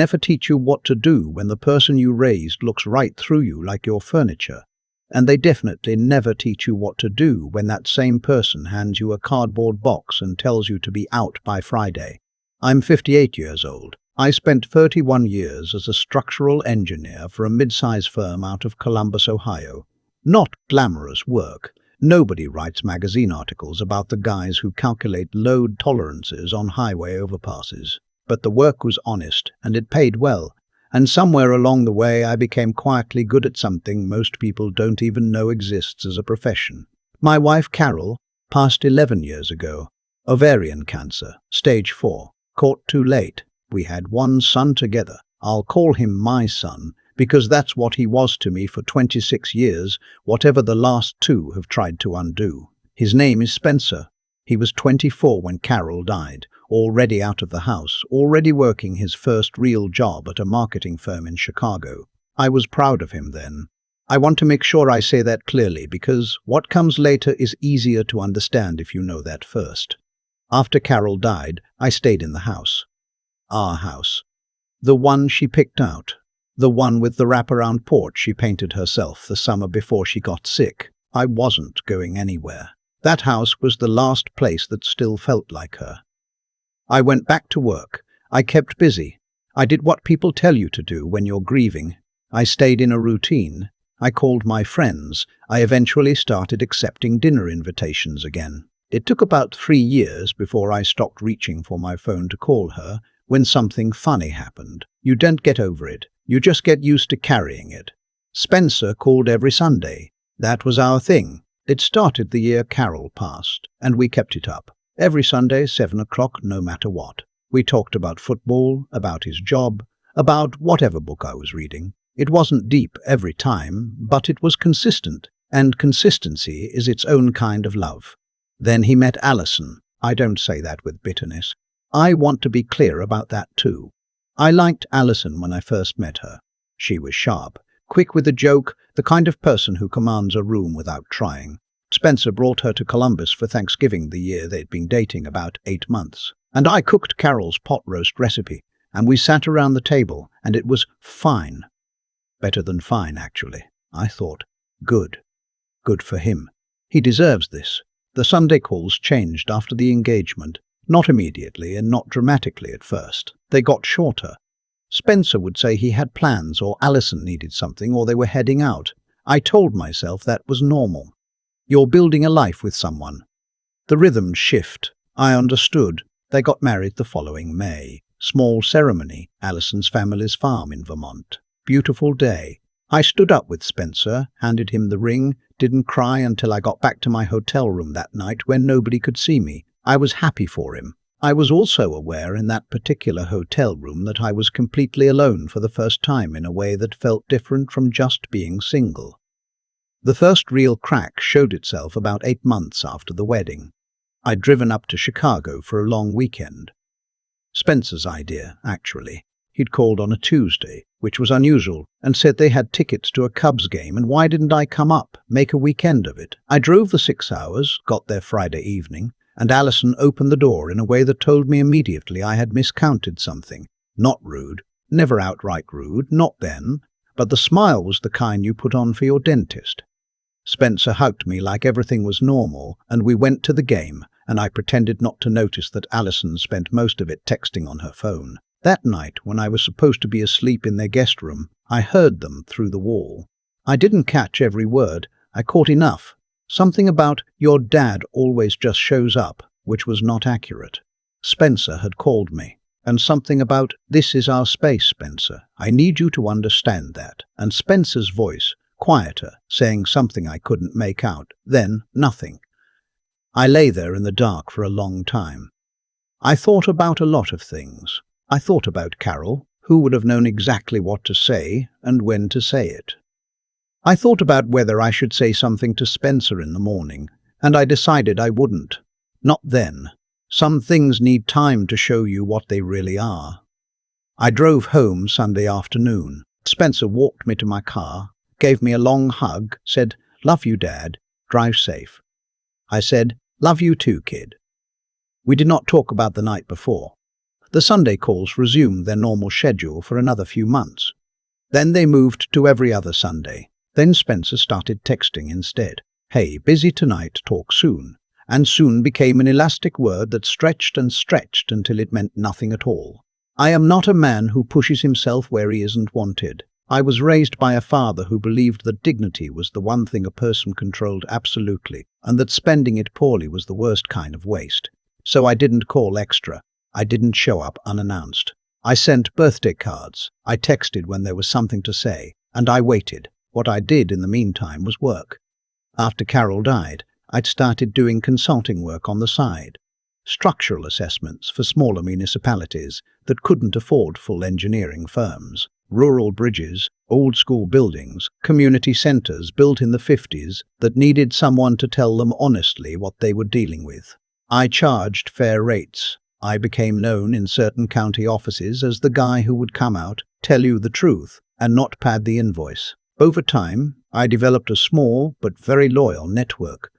never teach you what to do when the person you raised looks right through you like your furniture. And they definitely never teach you what to do when that same person hands you a cardboard box and tells you to be out by Friday. I'm 58 years old. I spent 31 years as a structural engineer for a mid-size firm out of Columbus, Ohio. Not glamorous work. Nobody writes magazine articles about the guys who calculate load tolerances on highway overpasses. But the work was honest, and it paid well. And somewhere along the way I became quietly good at something most people don't even know exists as a profession. My wife Carol passed 11 years ago. Ovarian cancer, stage 4, caught too late. We had one son together. I'll call him my son, because that's what he was to me for 26 years, whatever the last two have tried to undo. His name is Spencer. He was 24 when Carol died, already out of the house, already working his first real job at a marketing firm in Chicago. I was proud of him then. I want to make sure I say that clearly because what comes later is easier to understand if you know that first. After Carol died, I stayed in the house. Our house. The one she picked out. The one with the wraparound porch she painted herself the summer before she got sick. I wasn't going anywhere. That house was the last place that still felt like her. I went back to work. I kept busy. I did what people tell you to do when you're grieving. I stayed in a routine. I called my friends. I eventually started accepting dinner invitations again. It took about 3 years before I stopped reaching for my phone to call her when something funny happened. You don't get over it. You just get used to carrying it. Spencer called every Sunday. That was our thing. It started the year Carol passed, and we kept it up. Every Sunday, 7 o'clock, no matter what. We talked about football, about his job, about whatever book I was reading. It wasn't deep every time, but it was consistent, and consistency is its own kind of love. Then he met Allison. I don't say that with bitterness. I want to be clear about that too. I liked Allison when I first met her. She was sharp, quick with a joke, the kind of person who commands a room without trying. Spencer brought her to Columbus for Thanksgiving the year they'd been dating about 8 months. And I cooked Carol's pot roast recipe, and we sat around the table, and it was fine. Better than fine, actually, I thought. Good. Good for him. He deserves this. The Sunday calls changed after the engagement. Not immediately and not dramatically at first. They got shorter. Spencer would say he had plans or Allison needed something or they were heading out. I told myself that was normal. You're building a life with someone. The rhythms shift. I understood. They got married the following May. Small ceremony, Allison's family's farm in Vermont. Beautiful day. I stood up with Spencer, handed him the ring, didn't cry until I got back to my hotel room that night when nobody could see me. I was happy for him. I was also aware in that particular hotel room that I was completely alone for the first time in a way that felt different from just being single. The first real crack showed itself about 8 months after the wedding. I'd driven up to Chicago for a long weekend. Spencer's idea, actually. He'd called on a Tuesday, which was unusual, and said they had tickets to a Cubs game and why didn't I come up, make a weekend of it. I drove the 6 hours, got there Friday evening, and Allison opened the door in a way that told me immediately I had miscounted something. Not rude, never outright rude, not then, but the smile was the kind you put on for your dentist. Spencer hugged me like everything was normal, and we went to the game, and I pretended not to notice that Allison spent most of it texting on her phone. That night, when I was supposed to be asleep in their guest room, I heard them through the wall. I didn't catch every word. I caught enough. Something about, "Your dad always just shows up," which was not accurate. Spencer had called me. And something about, "This is our space, Spencer. I need you to understand that." And Spencer's voice, quieter, saying something I couldn't make out. Then, nothing. I lay there in the dark for a long time. I thought about a lot of things. I thought about Carol, who would have known exactly what to say and when to say it. I thought about whether I should say something to Spencer in the morning, and I decided I wouldn't. Not then. Some things need time to show you what they really are. I drove home Sunday afternoon. Spencer walked me to my car, gave me a long hug, said, "Love you, Dad. Drive safe." I said, "Love you too, kid." We did not talk about the night before. The Sunday calls resumed their normal schedule for another few months. Then they moved to every other Sunday. Then Spencer started texting instead. "Hey, busy tonight, talk soon." And soon became an elastic word that stretched and stretched until it meant nothing at all. I am not a man who pushes himself where he isn't wanted. I was raised by a father who believed that dignity was the one thing a person controlled absolutely, and that spending it poorly was the worst kind of waste. So I didn't call extra. I didn't show up unannounced. I sent birthday cards. I texted when there was something to say, and I waited. What I did in the meantime was work. After Carol died, I'd started doing consulting work on the side. Structural assessments for smaller municipalities that couldn't afford full engineering firms. Rural bridges, old-school buildings, community centers built in the 50s that needed someone to tell them honestly what they were dealing with. I charged fair rates. I became known in certain county offices as the guy who would come out, tell you the truth, and not pad the invoice. Over time, I developed a small but very loyal network.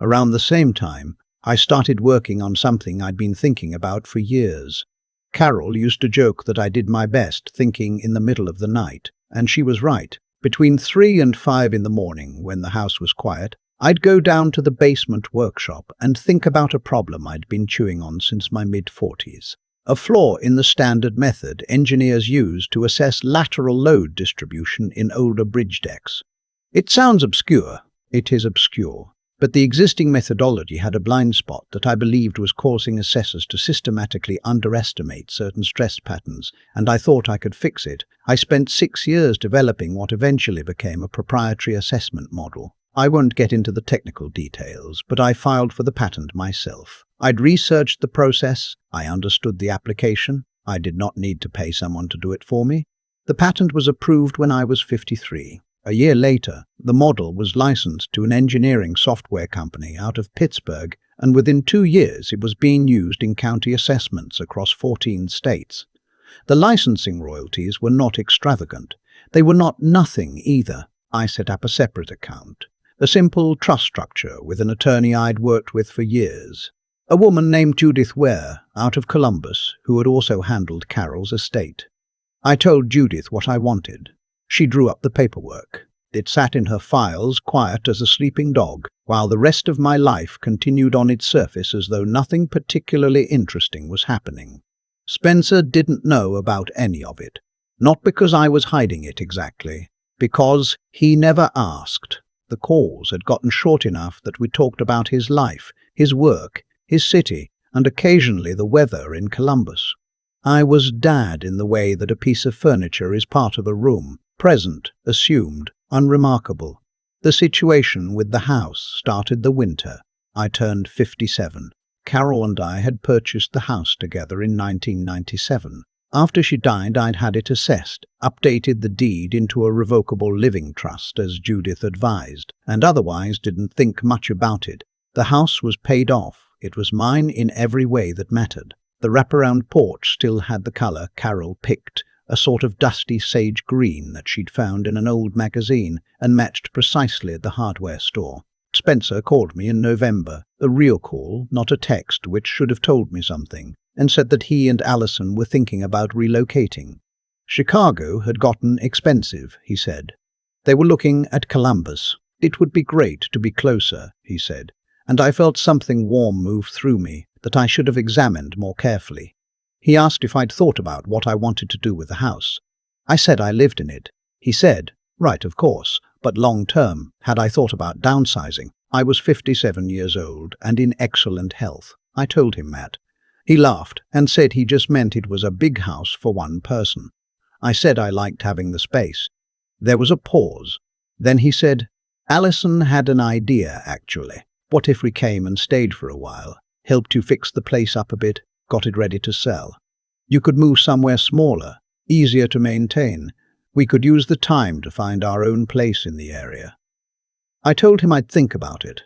Around the same time, I started working on something I'd been thinking about for years. Carol used to joke that I did my best thinking in the middle of the night, and she was right. Between 3 and 5 in the morning, when the house was quiet, I'd go down to the basement workshop and think about a problem I'd been chewing on since my mid-40s. A flaw in the standard method engineers use to assess lateral load distribution in older bridge decks. It sounds obscure. It is obscure. But the existing methodology had a blind spot that I believed was causing assessors to systematically underestimate certain stress patterns, and I thought I could fix it. I spent 6 years developing what eventually became a proprietary assessment model. I won't get into the technical details, but I filed for the patent myself. I'd researched the process. I understood the application. I did not need to pay someone to do it for me. The patent was approved when I was 53. A year later, the model was licensed to an engineering software company out of Pittsburgh, and within 2 years it was being used in county assessments across 14 states. The licensing royalties were not extravagant. They were not nothing either. I set up a separate account, a simple trust structure with an attorney I'd worked with for years. A woman named Judith Ware, out of Columbus, who had also handled Carol's estate. I told Judith what I wanted. She drew up the paperwork. It sat in her files, quiet as a sleeping dog, while the rest of my life continued on its surface as though nothing particularly interesting was happening. Spencer didn't know about any of it. Not because I was hiding it exactly, because he never asked. The calls had gotten short enough that we talked about his life, his work, his city, and occasionally the weather in Columbus. I was Dad in the way that a piece of furniture is part of a room, present, assumed, unremarkable. The situation with the house started the winter. I turned 57. Carol and I had purchased the house together in 1997. After she died, I'd had it assessed, updated the deed into a revocable living trust as Judith advised, and otherwise didn't think much about it. The house was paid off. It was mine in every way that mattered. The wraparound porch still had the color Carol picked, a sort of dusty sage green that she'd found in an old magazine and matched precisely at the hardware store. Spencer called me in November, a real call, not a text, which should have told me something, and said that he and Allison were thinking about relocating. Chicago had gotten expensive, he said. They were looking at Columbus. It would be great to be closer, he said, and I felt something warm move through me that I should have examined more carefully. He asked if I'd thought about what I wanted to do with the house. I said I lived in it. He said, right, of course, but long term, had I thought about downsizing? I was 57 years old and in excellent health. I told him that. He laughed and said he just meant it was a big house for one person. I said I liked having the space. There was a pause. Then he said, Allison had an idea, actually. What if we came and stayed for a while, helped you fix the place up a bit, got it ready to sell? You could move somewhere smaller, easier to maintain. We could use the time to find our own place in the area. I told him I'd think about it.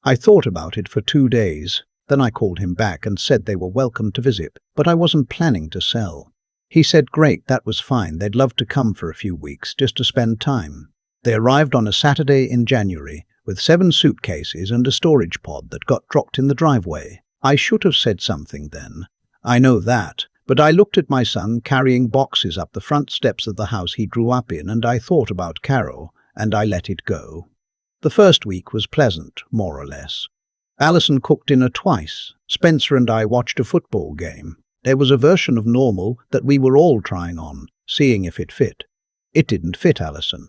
I thought about it for 2 days. Then I called him back and said they were welcome to visit, but I wasn't planning to sell. He said great, that was fine. They'd love to come for a few weeks just to spend time. They arrived on a Saturday in January with 7 suitcases and a storage pod that got dropped in the driveway. I should have said something then. I know that, But I looked at my son carrying boxes up the front steps of the house he grew up in, and I thought about Carol, and I let it go. The first week was pleasant, more or less. Alison cooked dinner twice. Spencer and I watched a football game. There was a version of normal that we were all trying on, seeing if it fit. It didn't fit Alison.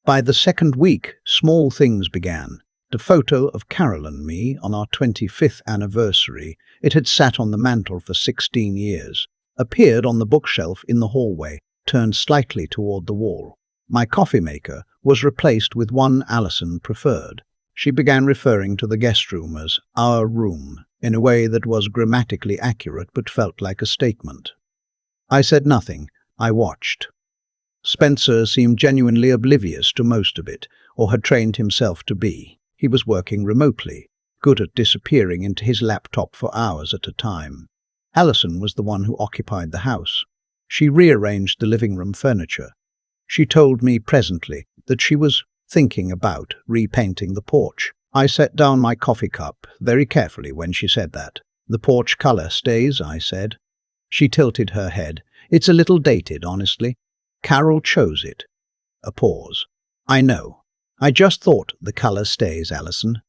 By the second week, small things began. The photo of Carol and me on our 25th anniversary, it had sat on the mantel for 16 years, appeared on the bookshelf in the hallway, turned slightly toward the wall. My coffee maker was replaced with one Alison preferred. She began referring to the guest room as our room, in a way that was grammatically accurate but felt like a statement. I said nothing. I watched. Spencer seemed genuinely oblivious to most of it, or had trained himself to be. He was working remotely, good at disappearing into his laptop for hours at a time. Alison was the one who occupied the house. She rearranged the living room furniture. She told me presently that she was thinking about repainting the porch. I set down my coffee cup very carefully when she said that. The porch color stays, I said. She tilted her head. It's a little dated, honestly. Carol chose it. A pause. I know. I just thought the color stays, Alison.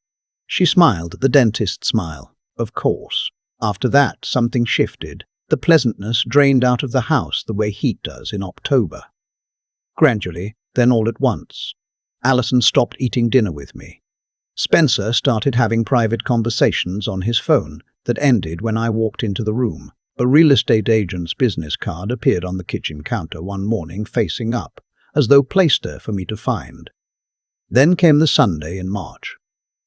She smiled, the dentist smile. Of course. After that, something shifted. The pleasantness drained out of the house the way heat does in October. Gradually, then all at once, Alison stopped eating dinner with me. Spencer started having private conversations on his phone that ended when I walked into the room. A real estate agent's business card appeared on the kitchen counter one morning facing up, as though placed there for me to find. Then came the Sunday in March.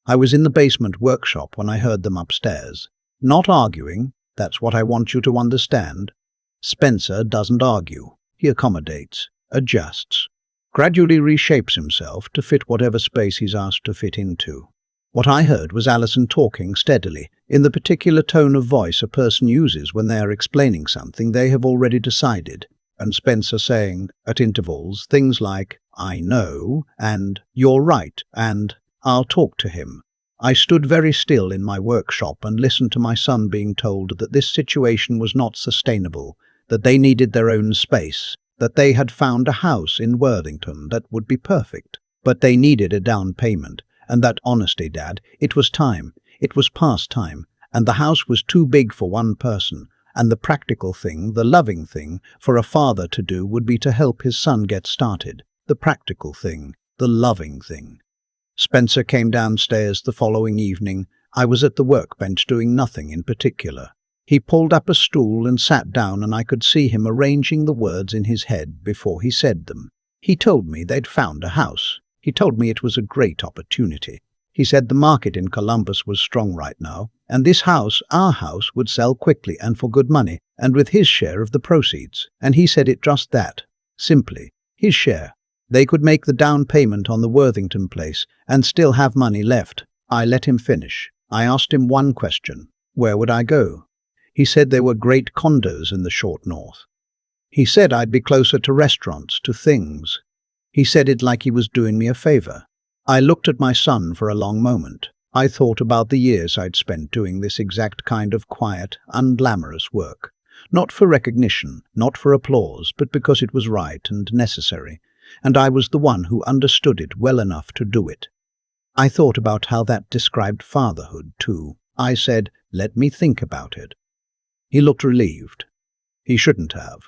I was in the basement workshop when I heard them upstairs. Not arguing, that's what I want you to understand. Spencer doesn't argue. He accommodates, adjusts, gradually reshapes himself to fit whatever space he's asked to fit into. What I heard was Alison talking steadily, in the particular tone of voice a person uses when they are explaining something they have already decided, and Spencer saying, at intervals, things like, I know, and you're right, and I'll talk to him. I stood very still in my workshop and listened to my son being told that this situation was not sustainable, that they needed their own space, that they had found a house in Worthington that would be perfect, but they needed a down payment, and that honestly, Dad, it was time, it was past time, and the house was too big for one person, and the practical thing, the loving thing, for a father to do would be to help his son get started. The practical thing, the loving thing. Spencer came downstairs the following evening. I was at the workbench doing nothing in particular. He pulled up a stool and sat down, and I could see him arranging the words in his head before he said them. He told me they'd found a house. He told me it was a great opportunity. He said the market in Columbus was strong right now, and this house, our house, would sell quickly and for good money, and with his share of the proceeds. And he said it just that. Simply. His share. They could make the down payment on the Worthington place and still have money left. I let him finish. I asked him one question. Where would I go? He said there were great condos in the short north. He said I'd be closer to restaurants, to things. He said it like he was doing me a favor. I looked at my son for a long moment. I thought about the years I'd spent doing this exact kind of quiet, unglamorous work. Not for recognition, not for applause, but because it was right and necessary. And I was the one who understood it well enough to do it. I thought about how that described fatherhood, too. I said, let me think about it. He looked relieved. He shouldn't have.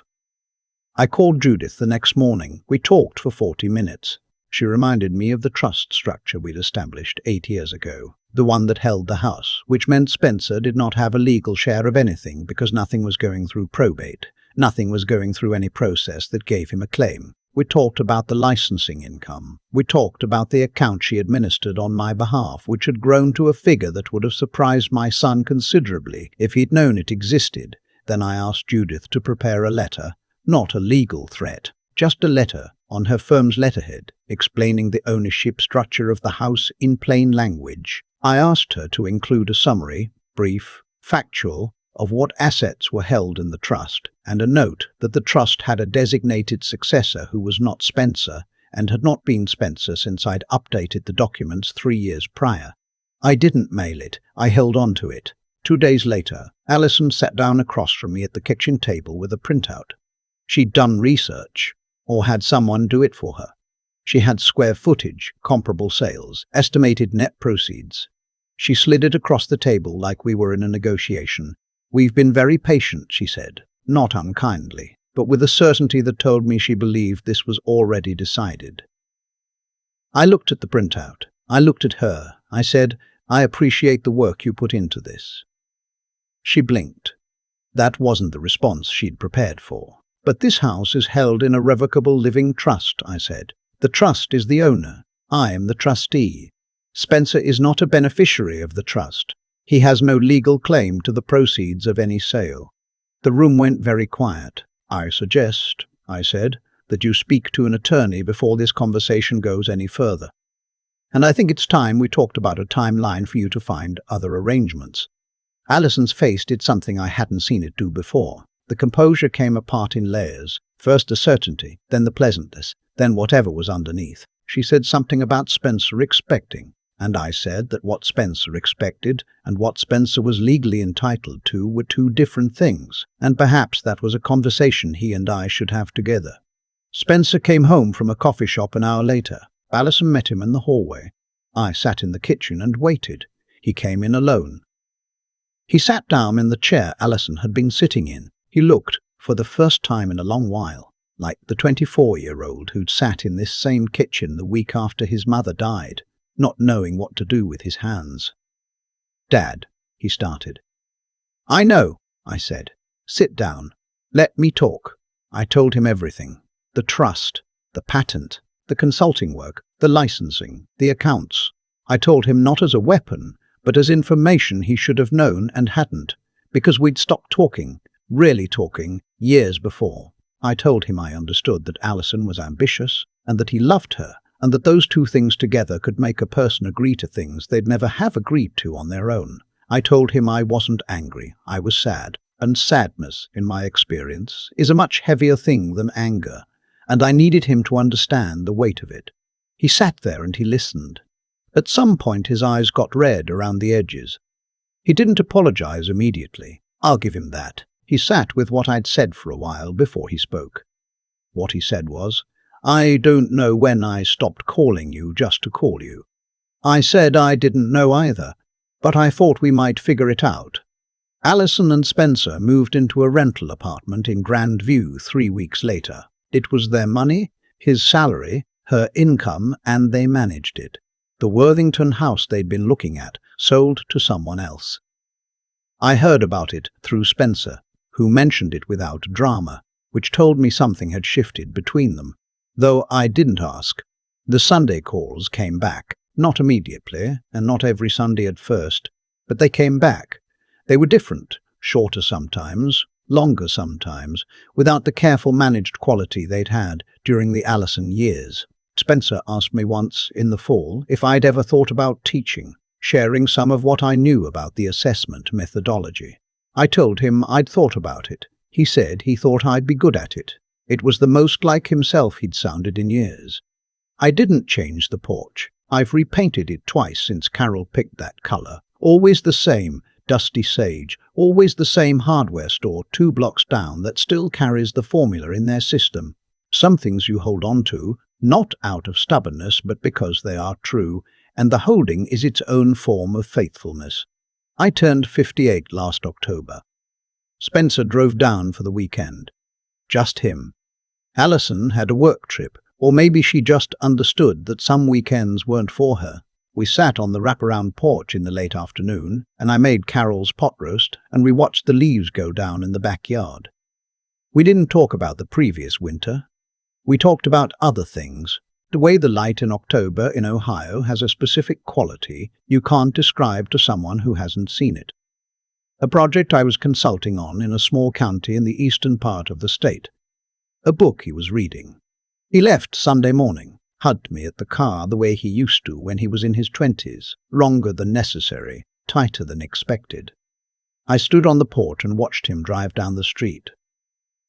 I called Judith the next morning. We talked for 40 minutes. She reminded me of the trust structure we'd established 8 years ago, the one that held the house, which meant Spencer did not have a legal share of anything because nothing was going through probate. Nothing was going through any process that gave him a claim. We talked about the licensing income. We talked about the account she administered on my behalf, which had grown to a figure that would have surprised my son considerably if he'd known it existed. Then I asked Judith to prepare a letter, not a legal threat, just a letter on her firm's letterhead, explaining the ownership structure of the house in plain language. I asked her to include a summary, brief, factual, of what assets were held in the trust, and a note that the trust had a designated successor who was not Spencer, and had not been Spencer since I'd updated the documents 3 years prior. I didn't mail it. I held on to it. 2 days later, Alison sat down across from me at the kitchen table with a printout. She'd done research, or had someone do it for her. She had square footage, comparable sales, estimated net proceeds. She slid it across the table like we were in a negotiation. "We've been very patient," she said, not unkindly, but with a certainty that told me she believed this was already decided. I looked at the printout. I looked at her. I said, "I appreciate the work you put into this." She blinked. That wasn't the response she'd prepared for. "But this house is held in a revocable living trust," I said. "The trust is the owner. I am the trustee. Spencer is not a beneficiary of the trust. He has no legal claim to the proceeds of any sale." The room went very quiet. "I suggest," I said, "that you speak to an attorney before this conversation goes any further. And I think it's time we talked about a timeline for you to find other arrangements." Alison's face did something I hadn't seen it do before. The composure came apart in layers. First the certainty, then the pleasantness, then whatever was underneath. She said something about Spencer expecting, and I said that what Spencer expected and what Spencer was legally entitled to were two different things, and perhaps that was a conversation he and I should have together. Spencer came home from a coffee shop an hour later. Alison met him in the hallway. I sat in the kitchen and waited. He came in alone. He sat down in the chair Alison had been sitting in. He looked, for the first time in a long while, like the 24-year-old who'd sat in this same kitchen the week after his mother died, not knowing what to do with his hands. "Dad," he started. "I know," I said. "Sit down. Let me talk." I told him everything. The trust, the patent, the consulting work, the licensing, the accounts. I told him not as a weapon, but as information he should have known and hadn't, because we'd stopped talking, really talking, years before. I told him I understood that Alison was ambitious, and that he loved her, and that those two things together could make a person agree to things they'd never have agreed to on their own. I told him I wasn't angry, I was sad, and sadness, in my experience, is a much heavier thing than anger, and I needed him to understand the weight of it. He sat there and he listened. At some point his eyes got red around the edges. He didn't apologize immediately. I'll give him that. He sat with what I'd said for a while before he spoke. What he said was, "I don't know when I stopped calling you just to call you." I said I didn't know either, but I thought we might figure it out. Alison and Spencer moved into a rental apartment in Grand View 3 weeks later. It was their money, his salary, her income, and they managed it. The Worthington house they'd been looking at sold to someone else. I heard about it through Spencer, who mentioned it without drama, which told me something had shifted between them, though I didn't ask. The Sunday calls came back, not immediately, and not every Sunday at first, but they came back. They were different, shorter sometimes, longer sometimes, without the careful managed quality they'd had during the Alison years. Spencer asked me once, in the fall, if I'd ever thought about teaching, sharing some of what I knew about the assessment methodology. I told him I'd thought about it. He said he thought I'd be good at it. It was the most like himself he'd sounded in years. I didn't change the porch. I've repainted it twice since Carol picked that color. Always the same, dusty sage, always the same hardware store 2 blocks down that still carries the formula in their system. Some things you hold on to, not out of stubbornness but because they are true, and the holding is its own form of faithfulness. I turned 58 last October. Spencer drove down for the weekend. Just him. Alison had a work trip, or maybe she just understood that some weekends weren't for her. We sat on the wraparound porch in the late afternoon, and I made Carol's pot roast, and we watched the leaves go down in the backyard. We didn't talk about the previous winter. We talked about other things. The way the light in October in Ohio has a specific quality you can't describe to someone who hasn't seen it. A project I was consulting on in a small county in the eastern part of the state. A book he was reading. He left Sunday morning, hugged me at the car the way he used to when he was in his 20s, longer than necessary, tighter than expected. I stood on the porch and watched him drive down the street.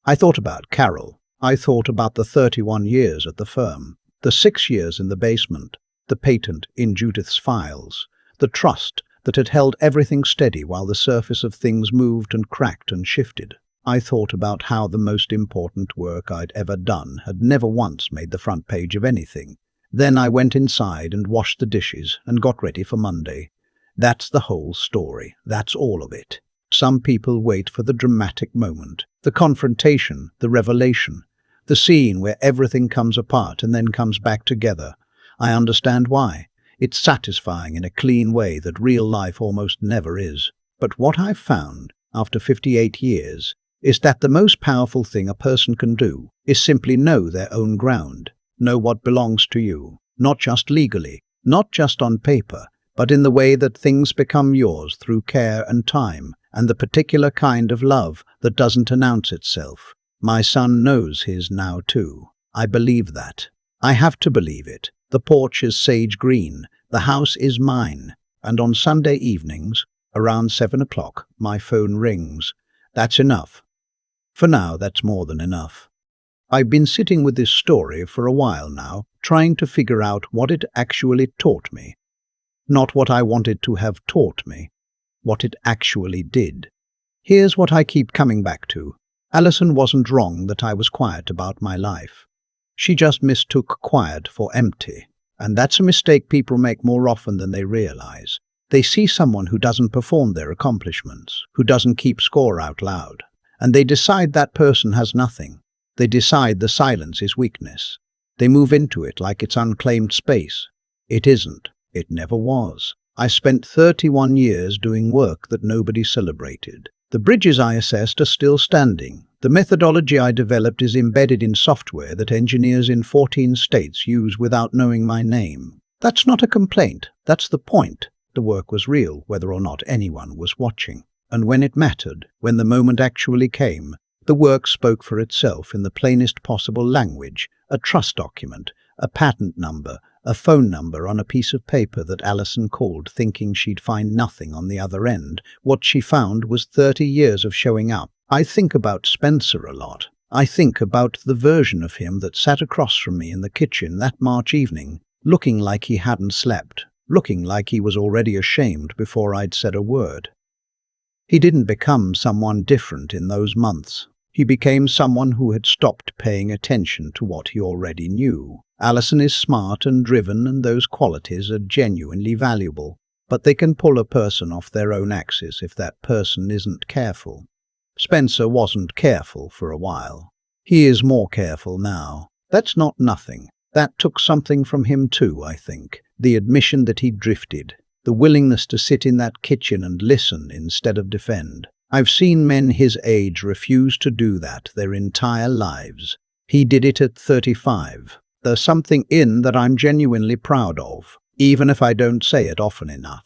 I thought about Carol. I thought about the 31 years at the firm, the 6 years in the basement, the patent in Judith's files, the trust, that had held everything steady while the surface of things moved and cracked and shifted. I thought about how the most important work I'd ever done had never once made the front page of anything. Then I went inside and washed the dishes and got ready for Monday. That's the whole story. That's all of it. Some people wait for the dramatic moment, the confrontation, the revelation, the scene where everything comes apart and then comes back together. I understand why. It's satisfying in a clean way that real life almost never is. But what I've found, after 58 years, is that the most powerful thing a person can do is simply know their own ground, know what belongs to you, not just legally, not just on paper, but in the way that things become yours through care and time, and the particular kind of love that doesn't announce itself. My son knows his now too. I believe that. I have to believe it. The porch is sage green, the house is mine, and on Sunday evenings, around 7 o'clock, my phone rings. That's enough. For now, that's more than enough. I've been sitting with this story for a while now, trying to figure out what it actually taught me. Not what I wanted to have taught me, what it actually did. Here's what I keep coming back to. Alison wasn't wrong that I was quiet about my life. She just mistook quiet for empty. And that's a mistake people make more often than they realize. They see someone who doesn't perform their accomplishments, who doesn't keep score out loud, and they decide that person has nothing. They decide the silence is weakness. They move into it like it's unclaimed space. It isn't. It never was. I spent 31 years doing work that nobody celebrated. The bridges I assessed are still standing. The methodology I developed is embedded in software that engineers in 14 states use without knowing my name. That's not a complaint. That's the point. The work was real, whether or not anyone was watching. And when it mattered, when the moment actually came, the work spoke for itself in the plainest possible language, a trust document, a patent number, a phone number on a piece of paper that Alison called thinking she'd find nothing on the other end. What she found was 30 years of showing up. I think about Spencer a lot. I think about the version of him that sat across from me in the kitchen that March evening, looking like he hadn't slept, looking like he was already ashamed before I'd said a word. He didn't become someone different in those months. He became someone who had stopped paying attention to what he already knew. Alison is smart and driven, and those qualities are genuinely valuable, but they can pull a person off their own axis if that person isn't careful. Spencer wasn't careful for a while. He is more careful now. That's not nothing. That took something from him too, I think. The admission that he'd drifted. The willingness to sit in that kitchen and listen instead of defend. I've seen men his age refuse to do that their entire lives. He did it at 35. There's something in that I'm genuinely proud of, even if I don't say it often enough.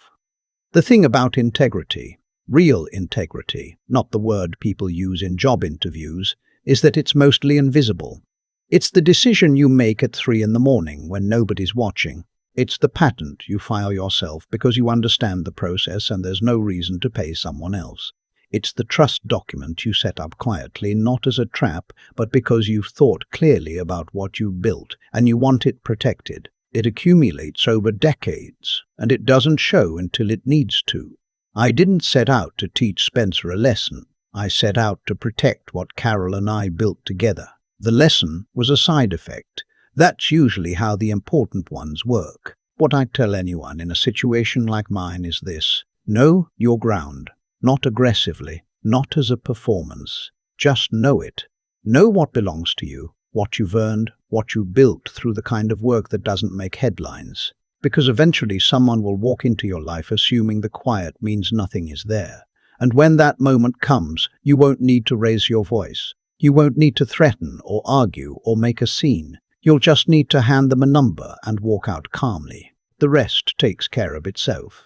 The thing about integrity, real integrity, not the word people use in job interviews, is that it's mostly invisible. It's the decision you make at 3 in the morning when nobody's watching. It's the patent you file yourself because you understand the process and there's no reason to pay someone else. It's the trust document you set up quietly, not as a trap, but because you've thought clearly about what you've built and you want it protected. It accumulates over decades, and it doesn't show until it needs to. I didn't set out to teach Spencer a lesson. I set out to protect what Carol and I built together. The lesson was a side effect. That's usually how the important ones work. What I tell anyone in a situation like mine is this: know your ground. Not aggressively, not as a performance. Just know it. Know what belongs to you, what you've earned, what you built through the kind of work that doesn't make headlines. Because eventually someone will walk into your life assuming the quiet means nothing is there. And when that moment comes, you won't need to raise your voice. You won't need to threaten or argue or make a scene. You'll just need to hand them a number and walk out calmly. The rest takes care of itself.